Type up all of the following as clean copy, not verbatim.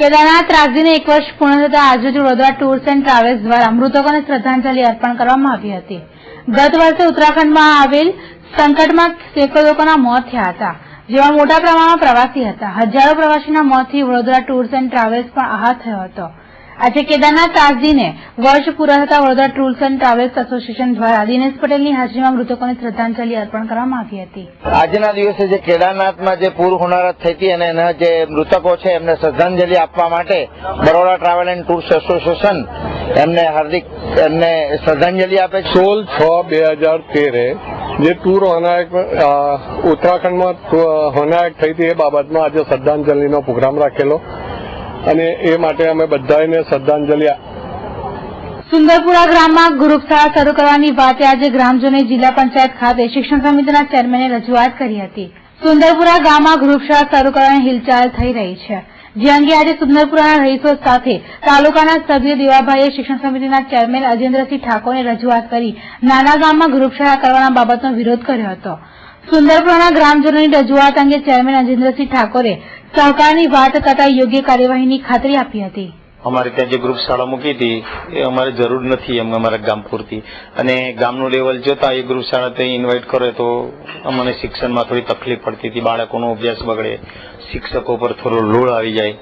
કેદારનાથ રાગજીને 1 વર્ષ પૂર્ણ થતા આજરોજ વડોદરા ટૂર્સ એન્ડ ટ્રાવેલ્સ દ્વારા મૃતકોને શ્રદ્ધાંજલિ અર્પણ કરવામાં આવી હતી। ગત વર્ષે ઉત્તરાખંડમાં આવેલ સંકટમાં સેંકડો લોકોના મોત થયા હતા, જેમાં મોટા પ્રમાણમાં પ્રવાસી હતા। હજારો પ્રવાસીના મોતથી વડોદરા ટૂર્સ એન્ડ ટ્રાવેલ્સ પણ આહત થયો હતો। આજે કેદારનાથ રાગજીને વર્ષ પૂરા થતા Vadodara tours and travels association દ્વારા દિનેશ પટેલની હાજરીમાં મૃતકોને શ્રદ્ધાંજલિ અર્પણ કરવામાં આવી હતી। આજના દિવસે જે કેદારનાથમાં જે પૂર હોનારત થઈ હતી અને એના જે મૃતકો છે એમને શ્રદ્ધાંજલિ આપવા માટે Baroda travel and tours association એમને હાર્દિક શ્રદ્ધાંજલિ આપે છે। 16/6/2013 જે ટૂર હોનાયક ઉત્તરાખંડમાં હોનાયક થઈ હતી એ બાબતમાં આજે શ્રદ્ધાંજલિનો પ્રોગ્રામ રાખેલો અને એ માટે અમે બધાને શ્રદ્ધાંજલિ। સુંદરપુરા ગામમાં ગ્રુપ શાળા શરૂ કરવાની વાતે આજે ગ્રામજનોએ જિલ્લા પંચાયત ખાતે શિક્ષણ સમિતિના ચેરમેને રજૂઆત કરી હતી। સુંદરપુરા ગામમાં ગ્રુપ શાળા શરૂ કરવાની હિલચાલ થઈ રહી છે, જે અંગે આજે સુંદરપુરાના રહીશો સાથે તાલુકાના સભ્ય દેવાભાઈએ શિક્ષણ સમિતિના ચેરમેન અજેન્દ્રસિંહ ઠાકોરને રજૂઆત કરી નાના ગામમાં ગ્રુપ શાળા કરવાના બાબતનો વિરોધ કર્યો હતો। સુંદરપુરાના ગ્રામજનોની રજૂઆત અંગે ચેરમેન અજેન્દ્રસિંહ ઠાકોરે સહકારની વાત કરતા યોગ્ય કાર્યવાહીની ખાતરી આપી હતી। અમારે ત્યાં જે ગ્રુપ શાળા મૂકી હતી એ અમારે જરૂર નથી એમ અમારા ગામ પૂરતી, અને ગામનું લેવલ જોતા એ ગ્રુપ શાળા ત્યાં ઇન્વાઇટ કરે તો અમને શિક્ષણમાં થોડી તકલીફ પડતી હતી, બાળકોનો અભ્યાસ બગડે, શિક્ષકો પર થોડો લોડ આવી જાય,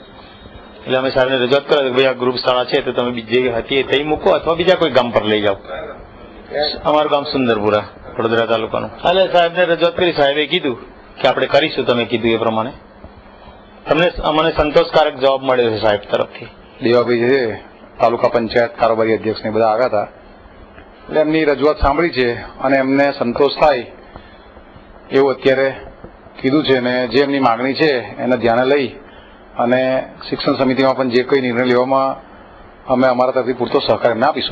એટલે અમે સાહેબને રજૂઆત કરે કે ભાઈ આ ગ્રુપ શાળા છે તો તમે જે હતી તે મૂકો અથવા બીજા કોઈ ગામ પર લઈ જાઓ। અમારું ગામ સુંદરપુરા વડોદરા તાલુકાનું। એટલે સાહેબને રજૂઆત કરી, સાહેબે કીધું કે આપણે કરીશું, તમે કીધું એ પ્રમાણે અમને સંતોષકારક જવાબ મળ્યો છે સાહેબ તરફથી। દેવાભાઈ છે તાલુકા પંચાયત કારોબારી અધ્યક્ષ ને બધા આવ્યા હતા, એટલે એમની રજૂઆત સાંભળી છે અને એમને સંતોષ થાય એવું અત્યારે કીધું છે, અને જે એમની માગણી છે એને ધ્યાને લઈ અને શિક્ષણ સમિતિમાં પણ જે કંઈ નિર્ણય લેવામાં અમે અમારા તરફથી પૂરતો સહકાર એમને આપીશું।